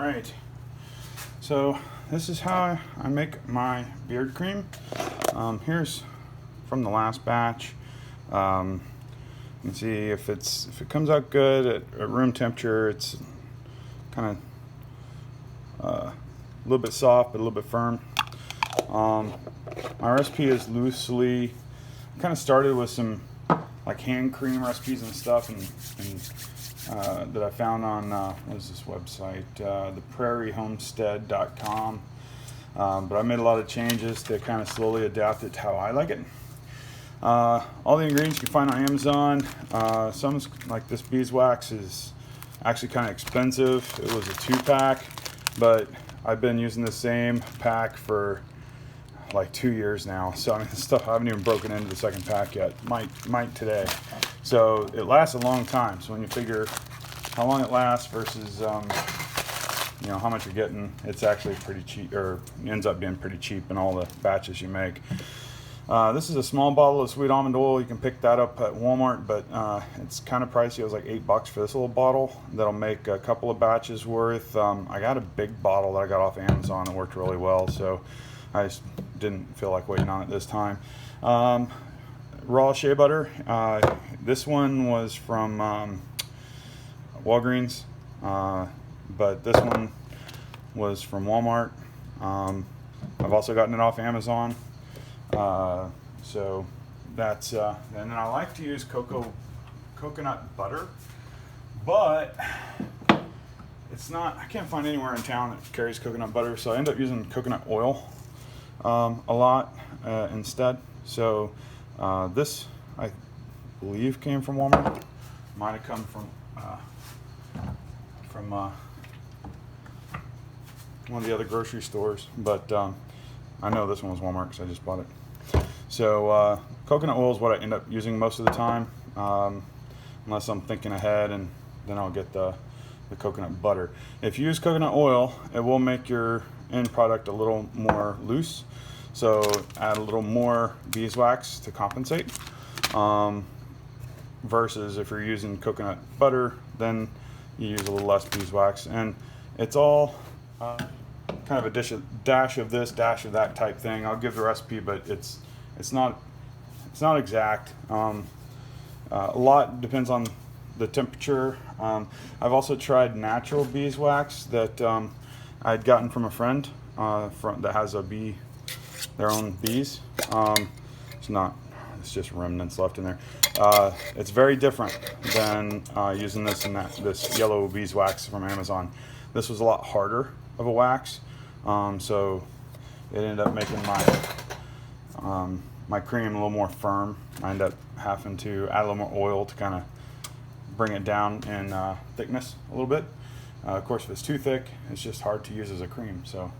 Alright, so this is how I make my beard cream. Here's from the last batch. You can see if it comes out good at room temperature. It's kind of a little bit soft but a little bit firm. My recipe is loosely kind of started with some like hand cream recipes and stuff, and that I found on what is this website, theprairiehomestead.com. But I made a lot of changes to kind of slowly adapt it to how I like it. All the ingredients you can find on Amazon. Some like this beeswax is actually kind of expensive. It was a 2-pack, but I've been using the same pack for like 2 years now. So I mean, this stuff I haven't even broken into the second pack yet. Might today. So it lasts a long time. So when you figure how long it lasts versus you know how much you're getting, it's actually pretty cheap, or ends up being pretty cheap in all the batches you make. This is a small bottle of sweet almond oil. You can pick that up at Walmart, but it's kind of pricey. It was like $8 for this little bottle. That'll make a couple of batches worth. I got a big bottle that I got off Amazon that worked really well, so I just didn't feel like waiting on it this time. Raw shea butter. This one was from Walgreens, but this one was from Walmart. I've also gotten it off Amazon. So that's and then I like to use coconut butter, but it's not, I can't find anywhere in town that carries coconut butter, so I end up using coconut oil a lot instead. So this I believe came from Walmart. Might have come from one of the other grocery stores, but I know this one was Walmart because I just bought it. So coconut oil is what I end up using most of the time, unless I'm thinking ahead, and then I'll get the coconut butter. If you use coconut oil, it will make your end product a little more loose, so add a little more beeswax to compensate, versus if you're using coconut butter, then you use a little less beeswax. And it's all kind of a dash of this, dash of that type thing. I'll give the recipe, but it's not exact. A lot depends on the temperature. I've also tried natural beeswax that I'd gotten from a friend that has their own bees. It's just remnants left in there. It's very different than using this this yellow beeswax from Amazon. This was a lot harder of a wax, so it ended up making my cream a little more firm. I ended up having to add a little more oil to kind of bring it down in thickness a little bit. Of course, if it's too thick, it's just hard to use as a cream. So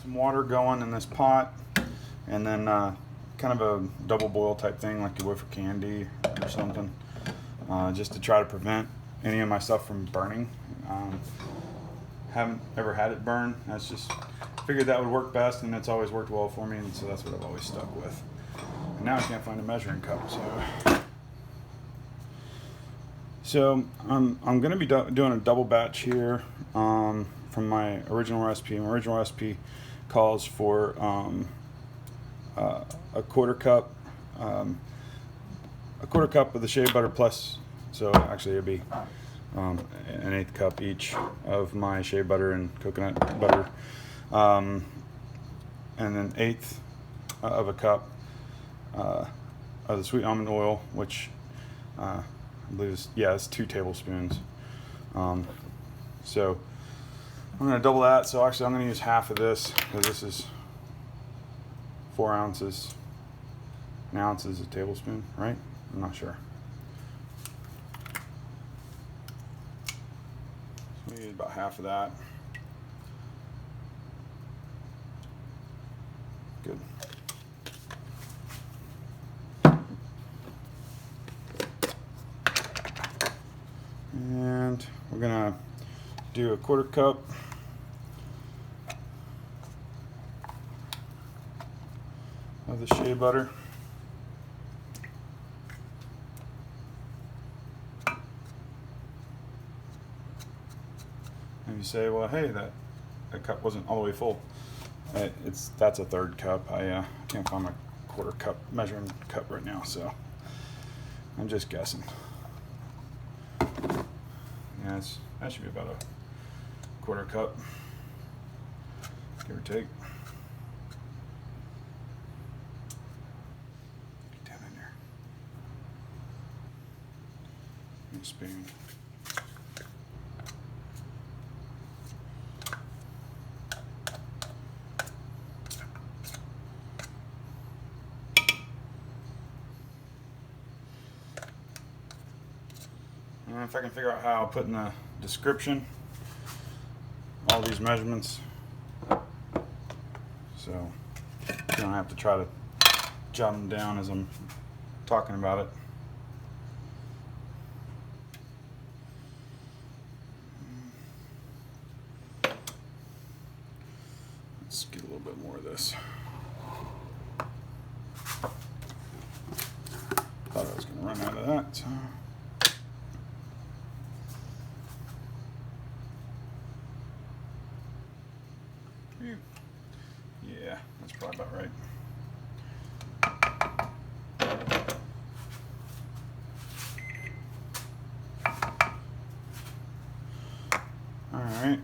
some water going in this pot, and then kind of a double boil type thing like you would for candy or something, just to try to prevent any of my stuff from burning. Haven't ever had it burn. That's just figured that would work best, and it's always worked well for me, and so that's what I've always stuck with. And now I can't find a measuring cup, so I'm going to be doing a double batch here from my original recipe. My original recipe calls for a quarter cup of the shea butter plus, so actually it'd be an 1/8 cup each of my shea butter and coconut butter, and then 1/8 of a cup of the sweet almond oil, which I believe it's 2 tablespoons. So I'm going to double that. So actually I'm going to use half of this, because this is 4 ounces. An ounce is a tablespoon, right? I'm not sure. So we need about half of that. Good. And we're gonna do a quarter cup of the shea butter. And you say, well, hey, that cup wasn't all the way full. That's a third cup. I can't find my quarter cup measuring cup right now, so I'm just guessing. Yeah, that should be about a quarter cup, give or take. Get down in there. And spoon. And if I can figure out how I'll put in the description all these measurements, so you don't have to try to jot them down as I'm talking about it. Let's get a little bit more of this. Thought I was going to run out of that. So. Yeah, that's probably about right. All right.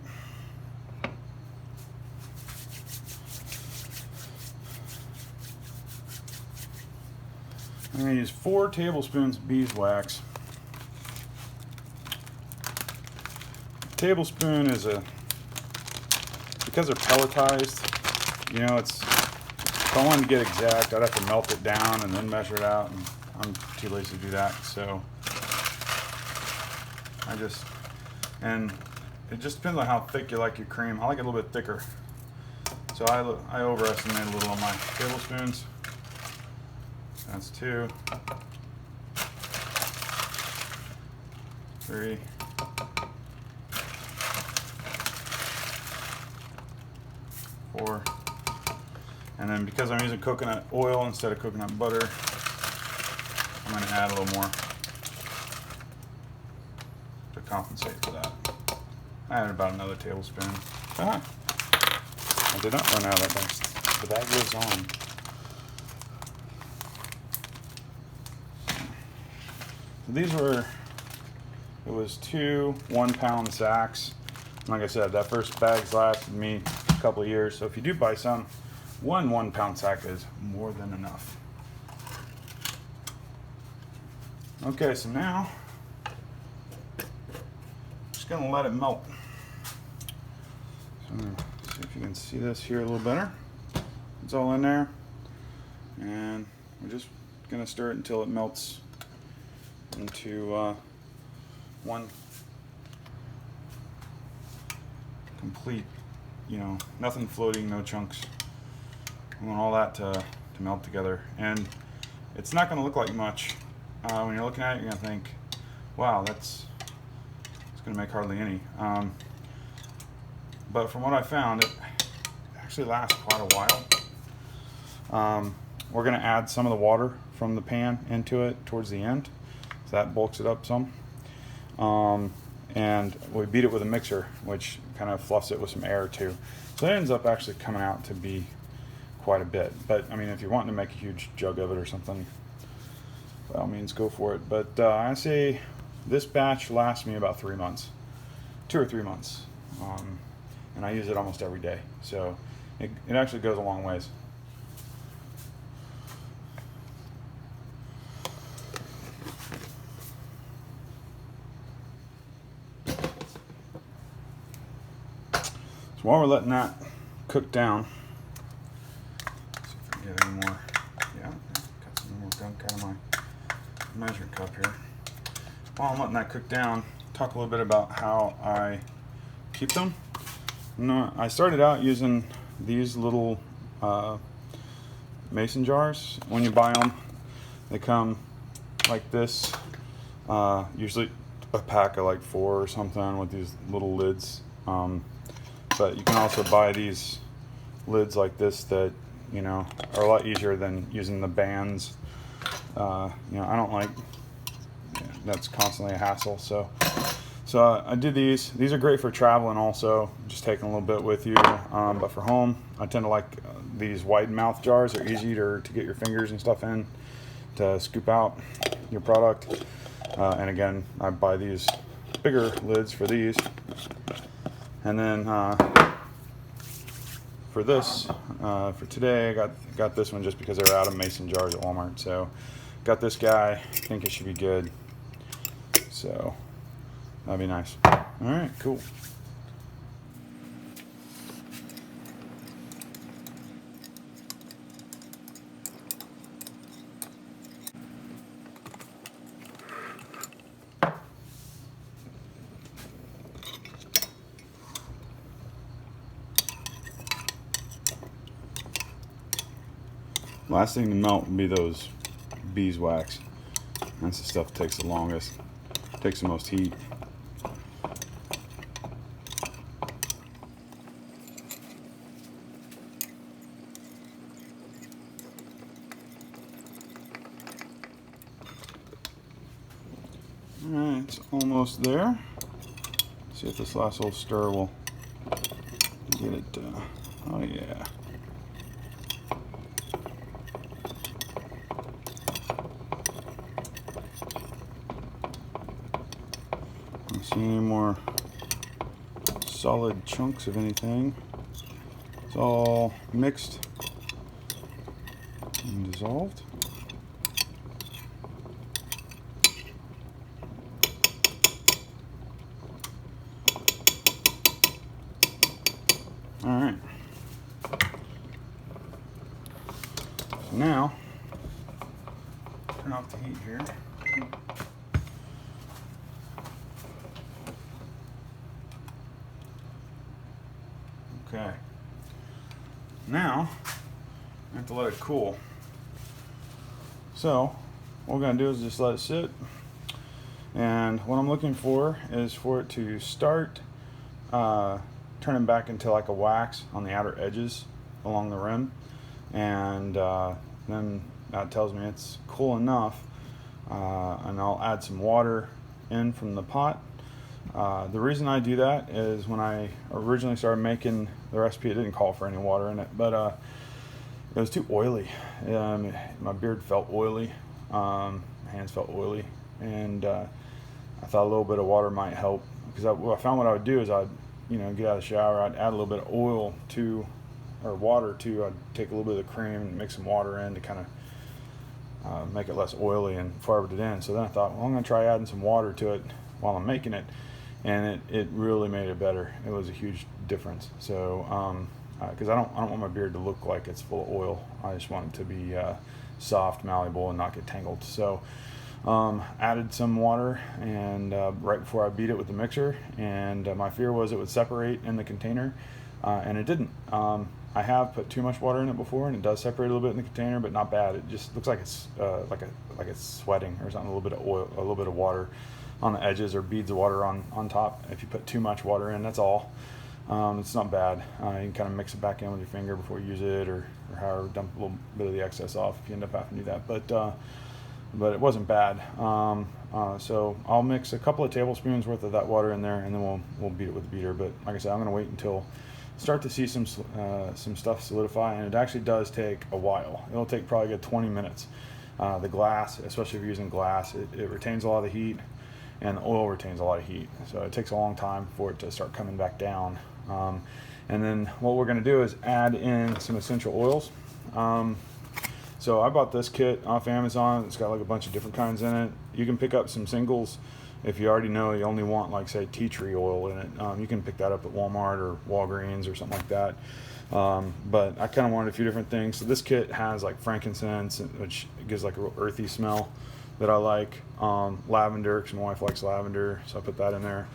I'm going to use 4 tablespoons of beeswax. A tablespoon is because they're pelletized, you know, if I wanted to get exact, I'd have to melt it down and then measure it out, and I'm too lazy to do that, so and it just depends on how thick you like your cream. I like it a little bit thicker, so I overestimate a little on my tablespoons. That's 2, 3, 4, and then because I'm using coconut oil instead of coconut butter, I'm going to add a little more to compensate for that. I added about another tablespoon. I did not run out of that. The bag goes on. So these were, it was 2 1-pound sacks. Like I said, that first bag's lasted me a couple of years. So if you do buy some, one 1-pound sack is more than enough. Okay, so now I'm just gonna let it melt. So I'm gonna see if you can see this here a little better. It's all in there, and we're just gonna stir it until it melts into one complete, you know, nothing floating, no chunks. I want all that to melt together, and it's not going to look like much. When you're looking at it, you're going to think, wow, it's going to make hardly any. But from what I found, it actually lasts quite a while. We're going to add some of the water from the pan into it towards the end, so that bulks it up some. And we beat it with a mixer, which kind of fluffs it with some air too. So it ends up actually coming out to be quite a bit. But I mean, if you're wanting to make a huge jug of it or something, by all means go for it. But I say this batch lasts me about 3 months, 2 or 3 months, and I use it almost every day. So it actually goes a long ways. While we're letting that cook down, see if I can get any more. Yeah, got some more gunk out of my measuring cup here. While I'm letting that cook down, talk a little bit about how I keep them. I started out using these little mason jars. When you buy them, they come like this. Usually a pack of like 4 or something with these little lids. But you can also buy these lids like this that, you know, are a lot easier than using the bands. You know, I don't like, that's constantly a hassle. So So I did these. These are great for traveling also, just taking a little bit with you. But for home, I tend to like these wide mouth jars. They're easy to get your fingers and stuff in to scoop out your product. And again, I buy these bigger lids for these. And then for this, for today, I got this one just because they're out of mason jars at Walmart. So got this guy. I think it should be good. So that'd be nice. All right, cool. Last thing to melt would be those beeswax. That's the stuff that takes the longest, takes the most heat. Alright, it's almost there. Let's see if this last little stir will get it. Oh yeah. Don't see any more solid chunks of anything. It's all mixed and dissolved. All right. So now, turn off the heat here. Okay. Now, I have to let it cool. So, what we're going to do is just let it sit. And what I'm looking for is for it to start turning back into like a wax on the outer edges along the rim. And then that tells me it's cool enough. And I'll add some water in from the pot. The reason I do that is when I originally started making the recipe, it didn't call for any water in it, but it was too oily. My beard felt oily, my hands felt oily, and I thought a little bit of water might help. Because I found what I would do is I'd get out of the shower, I'd add a little bit of oil to, or water to, I'd take a little bit of the cream and mix some water in to kind of make it less oily and before I put it in. So then I thought, well, I'm going to try adding some water to it while I'm making it. And it really made it better. It was a huge difference. So, because I don't want my beard to look like it's full of oil. I just want it to be soft, malleable, and not get tangled. So, added some water, and right before I beat it with the mixer, and my fear was it would separate in the container, and it didn't. I have put too much water in it before, and it does separate a little bit in the container, but not bad. It just looks like it's like it's sweating or something. A little bit of oil, a little bit of water on the edges, or beads of water on top. If you put too much water in, that's all. It's not bad. You can kind of mix it back in with your finger before you use it, or however, dump a little bit of the excess off if you end up having to do that. But it wasn't bad. So I'll mix a couple of tablespoons worth of that water in there, and then we'll beat it with the beater. But like I said, I'm going to wait until start to see some stuff solidify, and it actually does take a while. It'll take probably a good 20 minutes. The glass, especially if you're using glass, it retains a lot of the heat, and the oil retains a lot of heat, so it takes a long time for it to start coming back down. And then what we're going to do is add in some essential oils. So I bought this kit off Amazon. It's got like a bunch of different kinds in it. You can pick up some singles if you already know you only want, like, say, tea tree oil in it. You can pick that up at Walmart or Walgreens or something like that. But I kind of wanted a few different things. So this kit has like frankincense, which gives like a real earthy smell that I like. Lavender, because my wife likes lavender, so I put that in there.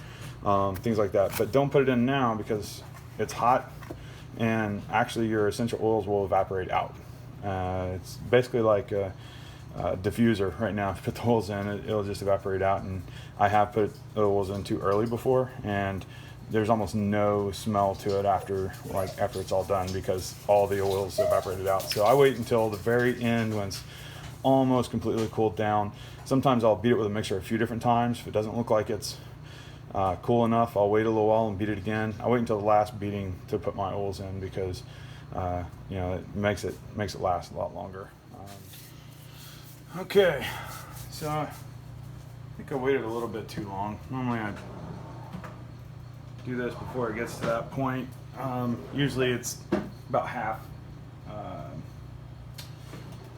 Things like that. But don't put it in now because it's hot, and actually your essential oils will evaporate out. It's basically like a diffuser right now. If you put the oils in, it'll just evaporate out. And I have put the oils in too early before, and there's almost no smell to it after it's all done, because all the oils evaporated out. So I wait until the very end when it's almost completely cooled down. Sometimes I'll beat it with a mixer a few different times. If it doesn't look like it's cool enough, I'll wait a little while and beat it again. I wait until the last beating to put my oils in because you know, it makes it last a lot longer. Okay, so I think I waited a little bit too long. Normally I do this before it gets to that point. Usually it's about half.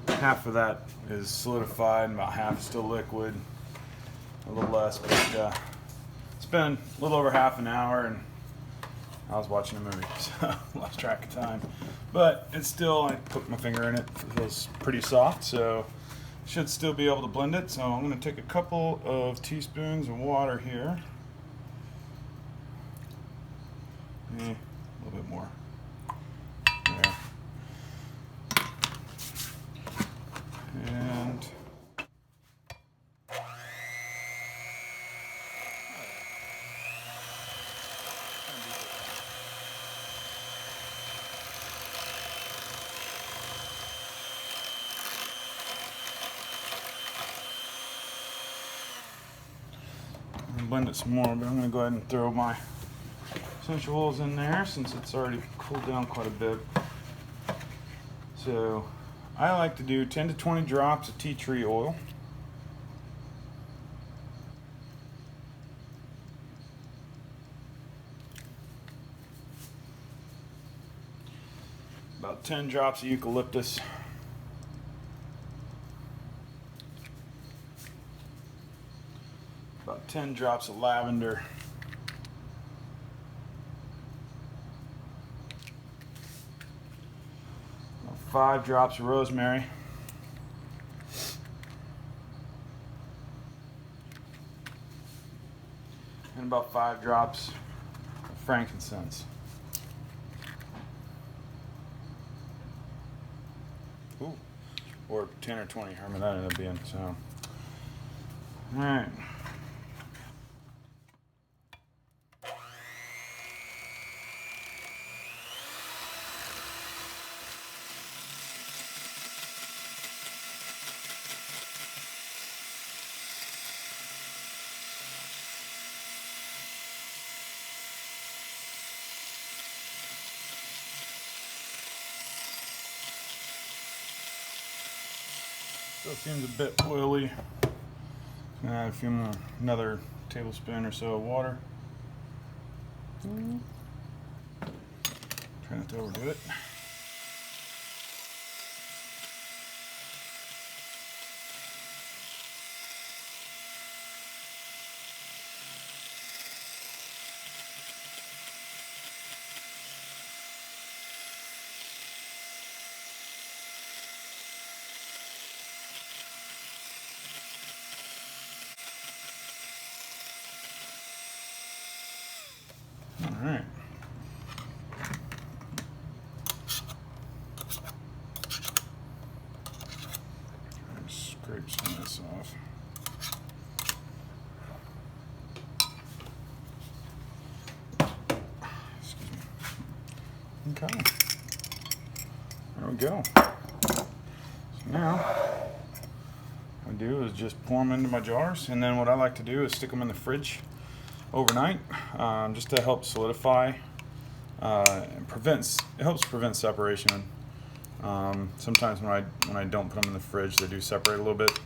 Half of that is solidified and about half is still liquid. A little less, but it's been a little over half an hour and I was watching a movie, so lost track of time. But it's still, I put my finger in it, it feels pretty soft, so should still be able to blend it. So I'm going to take a couple of teaspoons of water here. A little bit more. There. And blend it some more, but I'm going to go ahead and throw my essential oils in there since it's already cooled down quite a bit. So I like to do 10 to 20 drops of tea tree oil. About 10 drops of eucalyptus. About 10 drops of lavender. About 5 drops of rosemary. And about 5 drops of frankincense. Ooh. Or 10 or 20, however that ended up being. So, all right. Still seems a bit oily. Add a few more, another tablespoon or so of water. Try not to overdo it. All right. Scrape some of this off. Excuse me. Okay. There we go. So now, what I do is just pour them into my jars, and then what I like to do is stick them in the fridge overnight, just to help solidify. It helps prevent separation. Sometimes when I don't put them in the fridge, they do separate a little bit,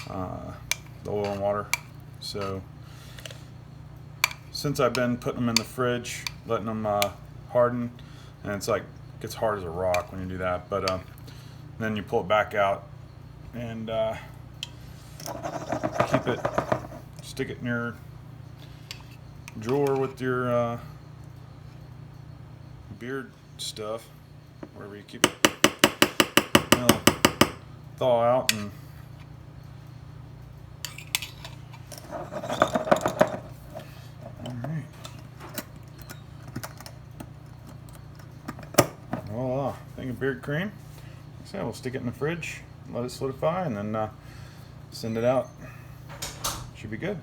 the oil and water. So since I've been putting them in the fridge, letting them harden, and it's like gets hard as a rock when you do that. But then you pull it back out and stick it in your drawer with your beard stuff, wherever you keep it. It'll thaw out and alright. Voila, thing of beard cream. So we'll stick it in the fridge, let it solidify, and then send it out. Should be good.